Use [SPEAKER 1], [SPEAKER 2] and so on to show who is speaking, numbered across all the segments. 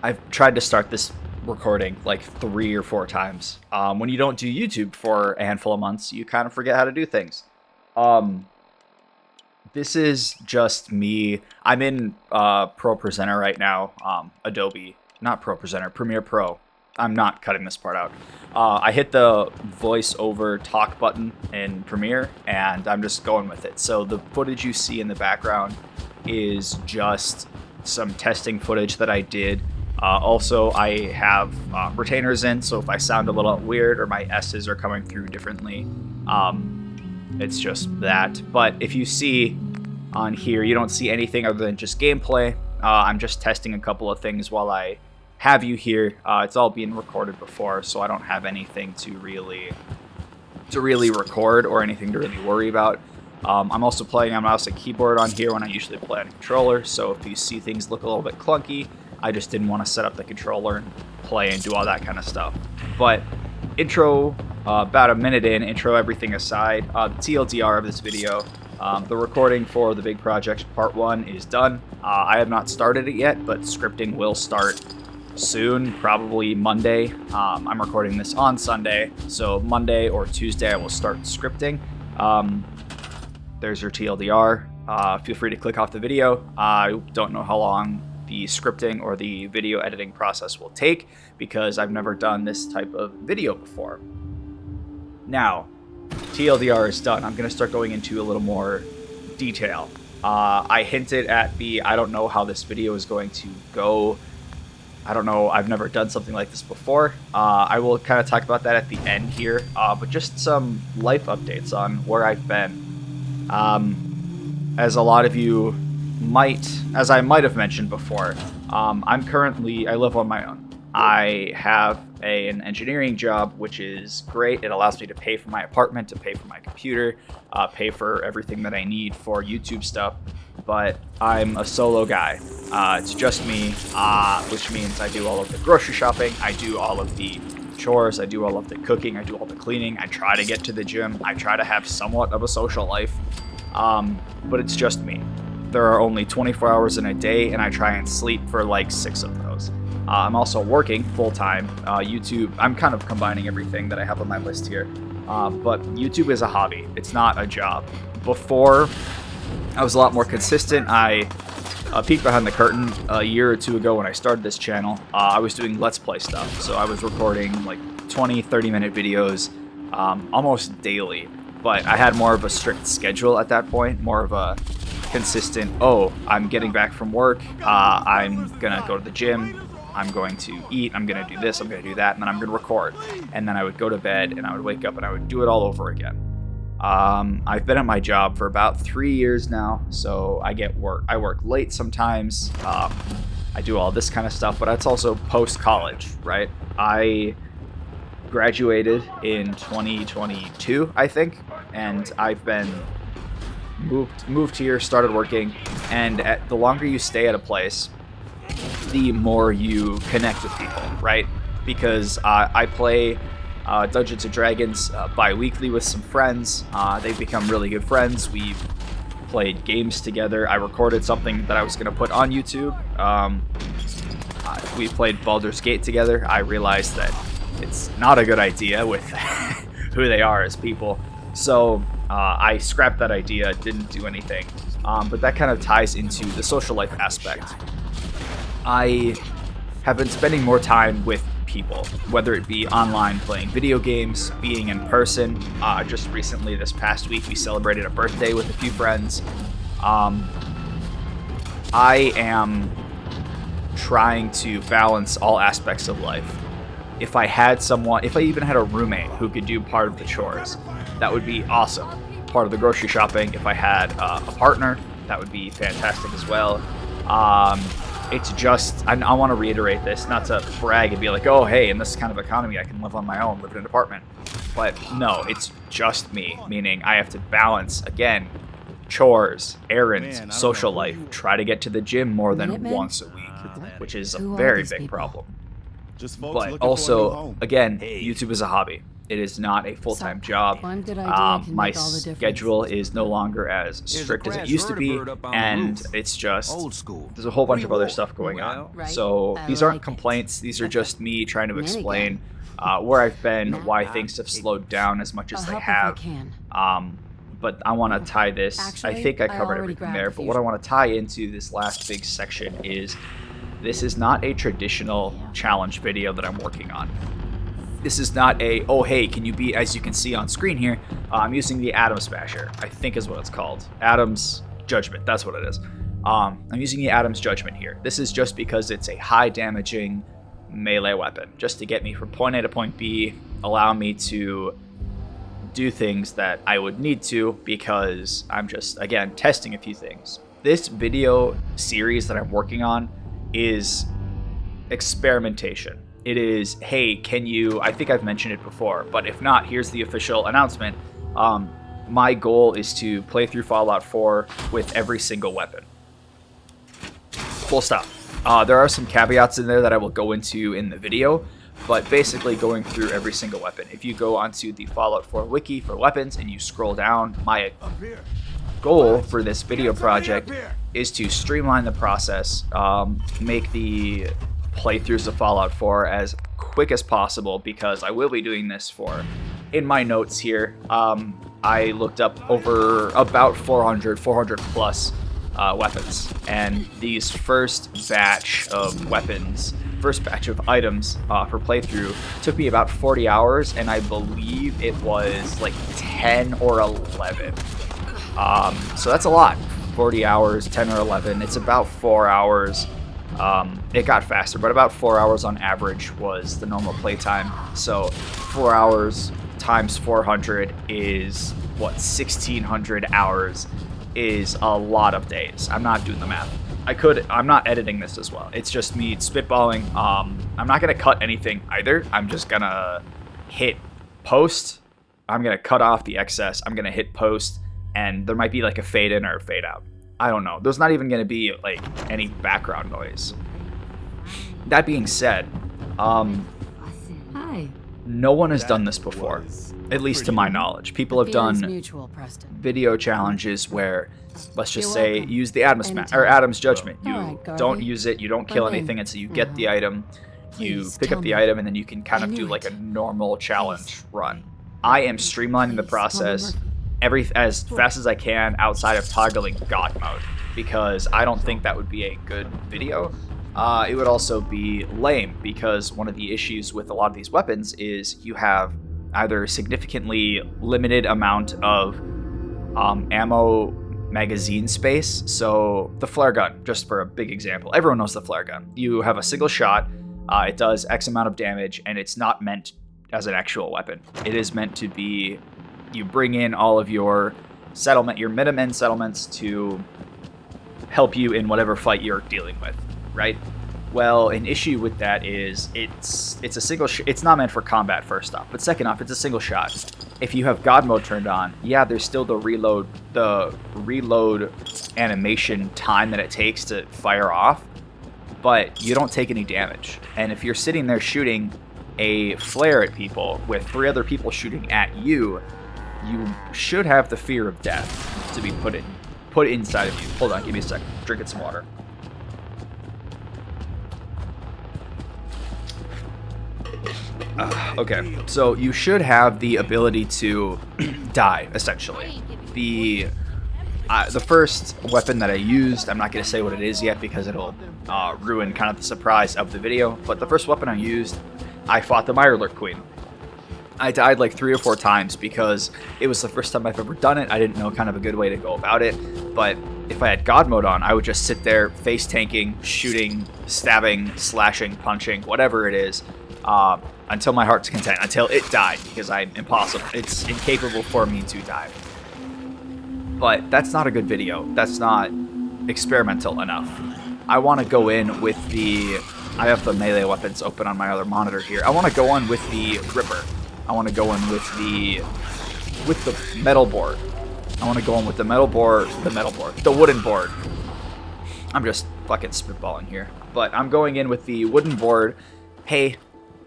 [SPEAKER 1] I've tried to start this recording like 3 or 4 times. When you don't do YouTube for a handful of months, you kind of forget how to do things. Um, this is just me. I'm in Pro Presenter right now. Adobe, not Pro Presenter, Premiere Pro. I'm not cutting this part out. I hit the voice over talk button in Premiere, and I'm just going with it. So the footage you see in the background is just some testing footage that I did. Also, I have retainers in, so if I sound a little weird or my S's are coming through differently, it's just that. But if you see on here, you don't see anything other than just gameplay. I'm just testing a couple of things while I have you here. It's all being recorded before, so I don't have anything to really record or anything to really worry about. I'm also playing on mouse and keyboard on here when I usually play on a controller, so if you see things look a little bit clunky, I just didn't want to set up the controller and play and do all that kind of stuff. But intro, about a minute in, intro everything aside, the TLDR of this video, the recording for the big project part 1 is done. I have not started it yet, but scripting will start soon, probably Monday. I'm recording this on Sunday, so Monday or Tuesday I will start scripting. There's your TLDR. Feel free to click off the video. I don't know how long the scripting or the video editing process will take because I've never done this type of video before. Now, TLDR is done. I'm going to start going into a little more detail. I hinted at I don't know how this video is going to go. I don't know. I've never done something like this before. I will kind of talk about that at the end here, but just some life updates on where I've been. As a lot of you as I might have mentioned before, I live on my own. I have an engineering job, which is great. It allows me to pay for my apartment, to pay for my computer, pay for everything that I need for YouTube stuff. But I'm a solo guy. It's just me, which means I do all of the grocery shopping, I do all of the chores, I do all of the cooking, I do all the cleaning, I try to get to the gym, I try to have somewhat of a social life, but it's just me. There are only 24 hours in a day, and I try and sleep for like 6 of those. I'm also working full-time. YouTube, I'm kind of combining everything that I have on my list here, but YouTube is a hobby. It's not a job. Before, I was a lot more consistent. I peeked behind the curtain a year or 2 ago when I started this channel. I was doing Let's Play stuff, so I was recording like 20, 30-minute videos almost daily, but I had more of a strict schedule at that point, more of a consistent, I'm getting back from work, I'm gonna go to the gym, I'm going to eat, I'm gonna do this, I'm gonna do that, and then I'm gonna record. And then I would go to bed, and I would wake up, and I would do it all over again. I've been at my job for about 3 years now, so I work late sometimes, I do all this kind of stuff, but it's also post-college, right? I graduated in 2022, I think, and I've been moved here, started working, and the longer you stay at a place, the more you connect with people, right? Because I play Dungeons & Dragons bi-weekly with some friends. They've become really good friends. We've played games together. I recorded something that I was going to put on YouTube. We played Baldur's Gate together. I realized that it's not a good idea with who they are as people. So I scrapped that idea, didn't do anything. But that kind of ties into the social life aspect. I have been spending more time with people, whether it be online playing video games, being in person. Just recently, this past week, we celebrated a birthday with a few friends. I am trying to balance all aspects of life. If I even had a roommate who could do part of the chores, that would be awesome. Part of the grocery shopping. If I had a partner, that would be fantastic as well. It's just, I want to reiterate this, not to brag and be like, oh, hey, in this kind of economy, I can live on my own, live in an apartment. But no, it's just me, meaning I have to balance, again, chores, errands, social life, try to get to the gym more than once a week, which is a very big problem. But also, again, YouTube is a hobby. It is not a full-time job.
[SPEAKER 2] One good idea can
[SPEAKER 1] My
[SPEAKER 2] make all the difference.
[SPEAKER 1] schedule is no longer as strict as it used to be, and it's just there's a whole bunch of other stuff going on.
[SPEAKER 2] Right.
[SPEAKER 1] So
[SPEAKER 2] I
[SPEAKER 1] these aren't
[SPEAKER 2] like it.
[SPEAKER 1] complaints. These are
[SPEAKER 2] Okay.
[SPEAKER 1] just me trying to
[SPEAKER 2] Then
[SPEAKER 1] explain
[SPEAKER 2] again.
[SPEAKER 1] where I've been,
[SPEAKER 2] Nah.
[SPEAKER 1] why things have slowed down as much as
[SPEAKER 2] I'll
[SPEAKER 1] they
[SPEAKER 2] help
[SPEAKER 1] have.
[SPEAKER 2] if I can.
[SPEAKER 1] But I want to tie this. I
[SPEAKER 2] Actually,
[SPEAKER 1] think I
[SPEAKER 2] I
[SPEAKER 1] covered
[SPEAKER 2] already
[SPEAKER 1] everything
[SPEAKER 2] grabbed
[SPEAKER 1] there.
[SPEAKER 2] the
[SPEAKER 1] But what I
[SPEAKER 2] fusion.
[SPEAKER 1] want to tie into this last big section is this is not a traditional challenge video that I'm working on. This is not a, oh hey, can you beat, as you can see on screen here, I'm using the Atom Smasher, I think is what it's called. Atom's Judgment, that's what it is. I'm using the Atom's Judgment here. This is just because it's a high damaging melee weapon, just to get me from point A to point B, allow me to do things that I would need to, because I'm just, again, testing a few things. This video series that I'm working on is experimentation. It is, hey, can you, I think I've mentioned it before, but if not, here's the official announcement. My goal is to play through Fallout 4 with every single weapon. Full stop. There are some caveats in there that I will go into in the video, but basically going through every single weapon. If you go onto the Fallout 4 wiki for weapons and you scroll down, my goal for this video project is to streamline the process, make the playthroughs of Fallout 4 as quick as possible, because I will be doing this for, in my notes here, I looked up over about 400 plus weapons, and these first batch of weapons, first batch of items for playthrough took me about 40 hours, and I believe it was like 10 or 11. So that's a lot. 40 hours, 10 or 11. It's about 4 hours. It got faster, but about 4 hours on average was the normal playtime. So 4 hours times 400 is what, 1600 hours is a lot of days. I'm not doing the math. I'm not editing this as well. It's just me spitballing. I'm not gonna cut anything either. I'm just gonna hit post. I'm gonna cut off the excess. I'm gonna hit post, and there might be like a fade in or a fade out. I don't know. There's not even gonna be like any background noise. That being said,
[SPEAKER 2] Hi.
[SPEAKER 1] no one has done this before, at least to my knowledge. People have
[SPEAKER 2] Feeling's
[SPEAKER 1] done
[SPEAKER 2] mutual, Preston.
[SPEAKER 1] video challenges where, let's just
[SPEAKER 2] You're
[SPEAKER 1] say,
[SPEAKER 2] welcome.
[SPEAKER 1] use the Atom's
[SPEAKER 2] Anytime.
[SPEAKER 1] Adam's Judgment. You
[SPEAKER 2] Alright, Garvey.
[SPEAKER 1] don't use it, you don't kill
[SPEAKER 2] Bye-bye.
[SPEAKER 1] anything until you get the item. You
[SPEAKER 2] Please
[SPEAKER 1] pick
[SPEAKER 2] tell
[SPEAKER 1] up the
[SPEAKER 2] me.
[SPEAKER 1] item, and then you can kind
[SPEAKER 2] I
[SPEAKER 1] of
[SPEAKER 2] knew
[SPEAKER 1] do like
[SPEAKER 2] it.
[SPEAKER 1] a normal challenge run. I am streamlining the
[SPEAKER 2] Please,
[SPEAKER 1] process
[SPEAKER 2] tell
[SPEAKER 1] as fast as I can outside of toggling God mode, because I don't think that would be a good video. It would also be lame, because one of the issues with a lot of these weapons is you have either significantly limited amount of ammo magazine space. So the flare gun, just for a big example, everyone knows the flare gun. You have a single shot, it does X amount of damage, and it's not meant as an actual weapon. It is meant to be, you bring in all of your Minutemen settlements to help you in whatever fight you're dealing with, right? Well, an issue with that is it's a single it's not meant for combat, first off, but second off, it's a single shot. If you have God mode turned on, yeah, there's still the reload animation time that it takes to fire off, but you don't take any damage. And if you're sitting there shooting a flare at people with 3 other people shooting at you, you should have the fear of death to be put inside of you. Hold on, give me a second. Drinking some water. Okay, so you should have the ability to die, essentially. The first weapon that I used, I'm not going to say what it is yet because it'll ruin kind of the surprise of the video, but the first weapon I used, I fought the Mirelurk Queen. I died like 3 or 4 times because it was the first time I've ever done it. I didn't know kind of a good way to go about it, but if I had God mode on, I would just sit there face tanking, shooting, stabbing, slashing, punching, whatever it is, until my heart's content, until it died, because it's incapable for me to die. But that's not a good video. That's not experimental enough. I want to go in with I have the melee weapons open on my other monitor here. I want to go in with the Ripper. I want to go in with the metal board. I want to go in with the wooden board. I'm just fucking spitballing here. But I'm going in with the wooden board. Hey,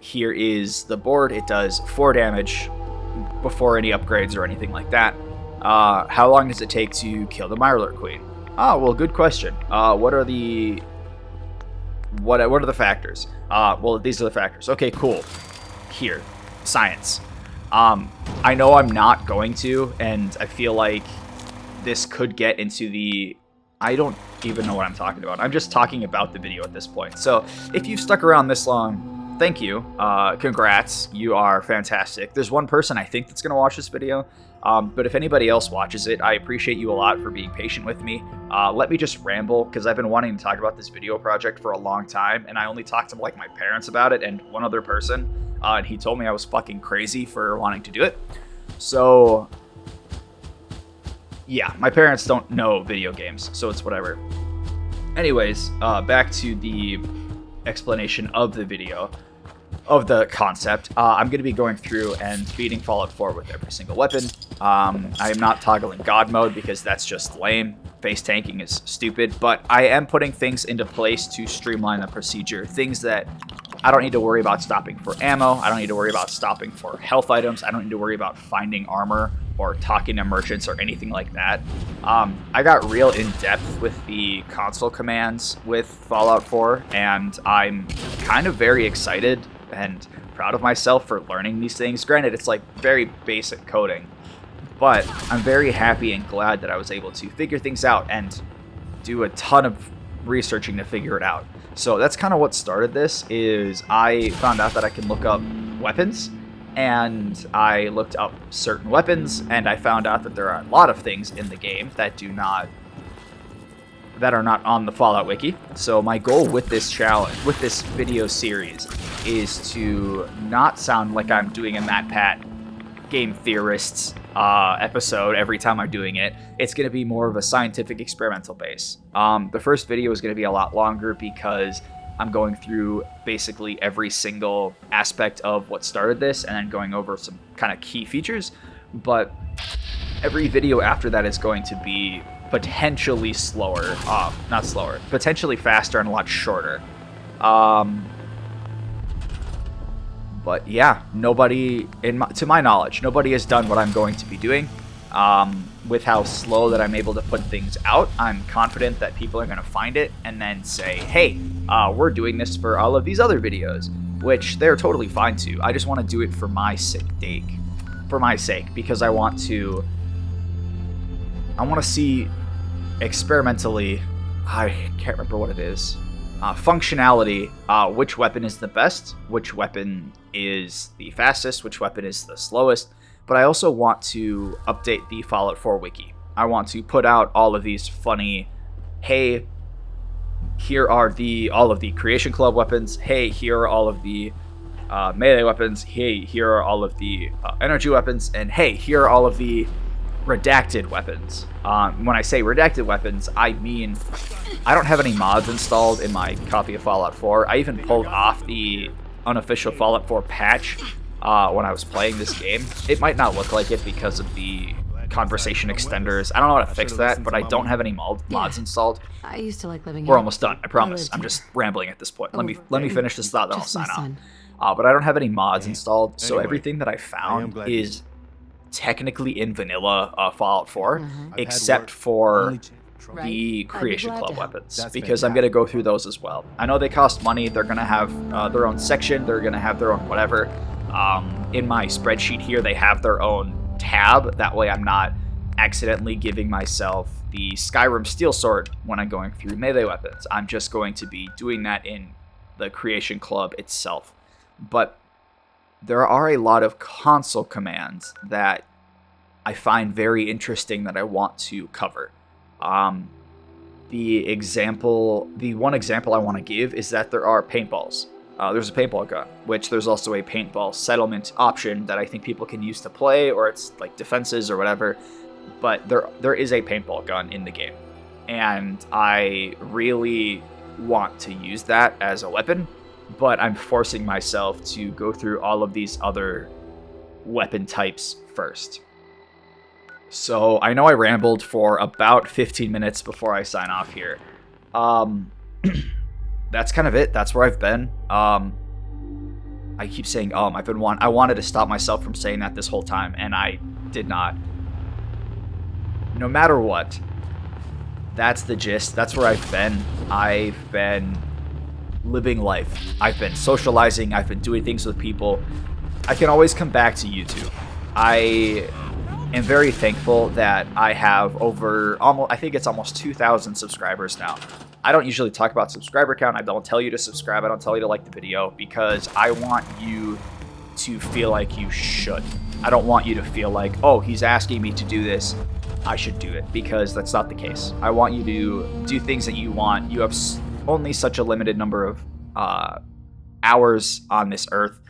[SPEAKER 1] here is the board. It does 4 damage before any upgrades or anything like that. How long does it take to kill the Mirelurk Queen? Well, good question. What are the factors? Well, these are the factors. Okay, cool. Here, science. I know I'm not going to, and I feel like this could get into the... I don't even know what I'm talking about. I'm just talking about the video at this point. So if you've stuck around this long, thank you. Congrats. You are fantastic. There's one person I think that's going to watch this video. But if anybody else watches it, I appreciate you a lot for being patient with me. Let me just ramble, because I've been wanting to talk about this video project for a long time, and I only talked to like my parents about it and one other person, and he told me I was fucking crazy for wanting to do it. So yeah, my parents don't know video games, so it's whatever. Anyways, back to the explanation of the video, of the concept. I'm going to be going through and beating Fallout 4 with every single weapon. I am not toggling God mode because that's just lame. Face tanking is stupid, but I am putting things into place to streamline the procedure. Things that I don't need to worry about stopping for ammo. I don't need to worry about stopping for health items. I don't need to worry about finding armor or talking to merchants or anything like that. I got real in-depth with the console commands with Fallout 4, and I'm kind of very excited and proud of myself for learning these things. Granted, it's like very basic coding, but I'm very happy and glad that I was able to figure things out and do a ton of researching to figure it out. So that's kind of what started this, is I found out that I can look up weapons, and I looked up certain weapons, and I found out that there are a lot of things in the game that are not on the Fallout Wiki. So my goal with this challenge, with this video series, is to not sound like I'm doing a MatPat game theorists episode every time I'm doing it. It's going to be more of a scientific experimental base. The first video is going to be a lot longer because I'm going through basically every single aspect of what started this and then going over some kind of key features. But every video after that is going to be potentially slower, not slower, potentially faster and a lot shorter. But yeah, nobody, to my knowledge, nobody has done what I'm going to be doing. With how slow that I'm able to put things out, I'm confident that people are going to find it and then say, hey, we're doing this for all of these other videos, which they're totally fine to. I just want to do it for my sake, because I want to see experimentally, I can't remember what it is, functionality, which weapon is the best, which weapon is the fastest, which weapon is the slowest. But I also want to update the Fallout 4 wiki. I want to put out all of these funny, hey, here are all of the Creation Club weapons, hey, here are all of the melee weapons, hey, here are all of the energy weapons, and hey, here are all of the redacted weapons. When I say redacted weapons, I mean I don't have any mods installed in my copy of Fallout 4. I even pulled off the unofficial Fallout 4 patch when I was playing this game. It might not look like it because of the conversation extenders. I don't know how to fix that, but I don't have any mods installed.
[SPEAKER 2] I used to like living
[SPEAKER 1] We're
[SPEAKER 2] here.
[SPEAKER 1] almost done, I promise. I'm just rambling at this point. Let me finish this thought, then I'll sign off. But I don't have any mods installed, so everything that I found is technically in vanilla Fallout 4, except for the Creation Club weapons, because I'm going to go through those as well. I know they cost money. They're going to have their own section. They're going to have their own whatever. In my spreadsheet here, they have their own tab. That way I'm not accidentally giving myself the Skyrim Steel Sword when I'm going through melee weapons. I'm just going to be doing that in the Creation Club itself. But there are a lot of console commands that I find very interesting that I want to cover. The one example I want to give is that there are paintballs. There's a paintball gun, which there's also a paintball settlement option that I think people can use to play, or it's like defenses or whatever. But there is a paintball gun in the game, and I really want to use that as a weapon, but I'm forcing myself to go through all of these other weapon types first. So I know I rambled for about 15 minutes before I sign off here. That's kind of it. That's where I've been. I keep saying I wanted to stop myself from saying that this whole time, and I did not. No matter what, that's the gist. That's where I've been. I've been living life. I've been socializing. I've been doing things with people. I can always come back to YouTube. I am very thankful that I have I think it's almost 2,000 subscribers now. I don't usually talk about subscriber count. I don't tell you to subscribe. I don't tell you to like the video because I want you to feel like you should. I don't want you to feel like, oh, he's asking me to do this, I should do it, because that's not the case. I want you to do things that you want. You have only such a limited number of hours on this earth.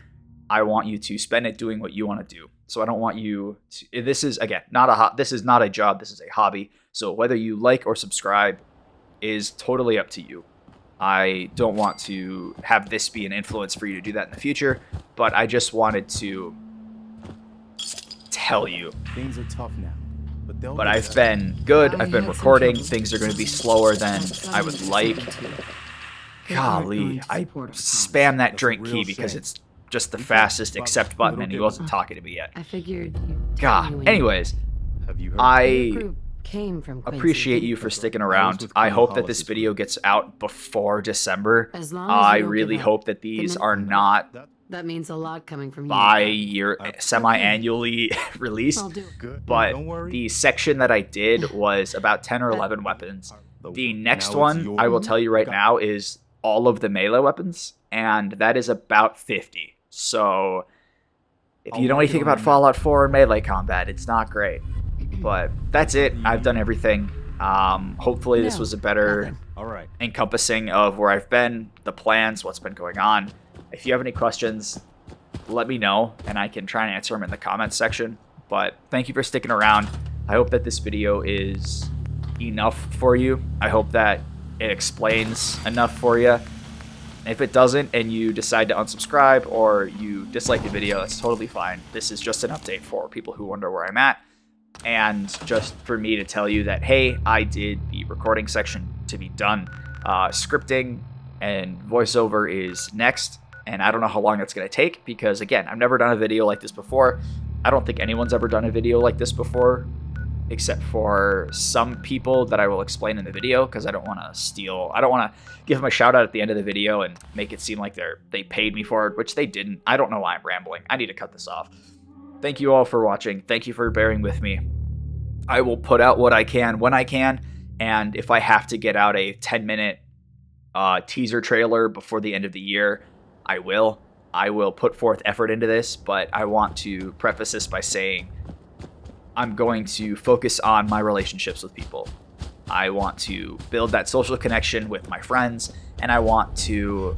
[SPEAKER 1] I want you to spend it doing what you want to do. So I don't want you to, this is, again, this is not a job, this is a hobby. So whether you like or subscribe is totally up to you. I don't want to have this be an influence for you to do that in the future, but I just wanted to tell you.
[SPEAKER 2] Things are tough now.
[SPEAKER 1] But I've been good, I've been recording, things are going to be slower than I would like. Golly, I spam that drink key because it's just the fastest accept button and he wasn't talking to me yet.
[SPEAKER 3] I figured.
[SPEAKER 1] God. Anyways, I appreciate you for sticking around. I hope that this video gets out before December. I really hope that these are not
[SPEAKER 3] That means a lot coming from you.
[SPEAKER 1] bi-year, semi-annually released. But the section that I did was about 10 or 11 weapons. The next one, I will tell you right now, is all of the melee weapons, and that is about 50. So if you know anything about Fallout 4 and melee combat, it's not great. But that's it. I've done everything. Hopefully this was a better encompassing of where I've been, the plans, what's been going on. If you have any questions, let me know, and I can try and answer them in the comments section. But thank you for sticking around. I hope that this video is enough for you. I hope that it explains enough for you. If it doesn't and you decide to unsubscribe or you dislike the video, that's totally fine. This is just an update for people who wonder where I'm at. And just for me to tell you that, hey, I did the recording section to be done. Scripting and voiceover is next. And I don't know how long that's going to take because, again, I've never done a video like this before. I don't think anyone's ever done a video like this before, except for some people that I will explain in the video because I don't want to steal. I don't want to give them a shout out at the end of the video and make it seem like they paid me for it, which they didn't. I don't know why I'm rambling. I need to cut this off. Thank you all for watching. Thank you for bearing with me. I will put out what I can when I can, and if I have to get out a 10-minute teaser trailer before the end of the year, I will. I will put forth effort into this, but I want to preface this by saying I'm going to focus on my relationships with people. I want to build that social connection with my friends, and I want to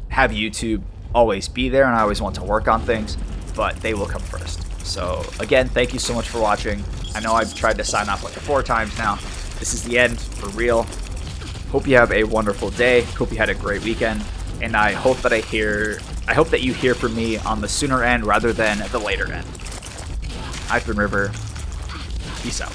[SPEAKER 1] have YouTube always be there, and I always want to work on things, but they will come first. So again, thank you so much for watching. I know I've tried to sign off like 4 times now. This is the end for real. Hope you have a wonderful day. Hope you had a great weekend. And I hope that you hear from me on the sooner end rather than the later end. I've been River. Peace out.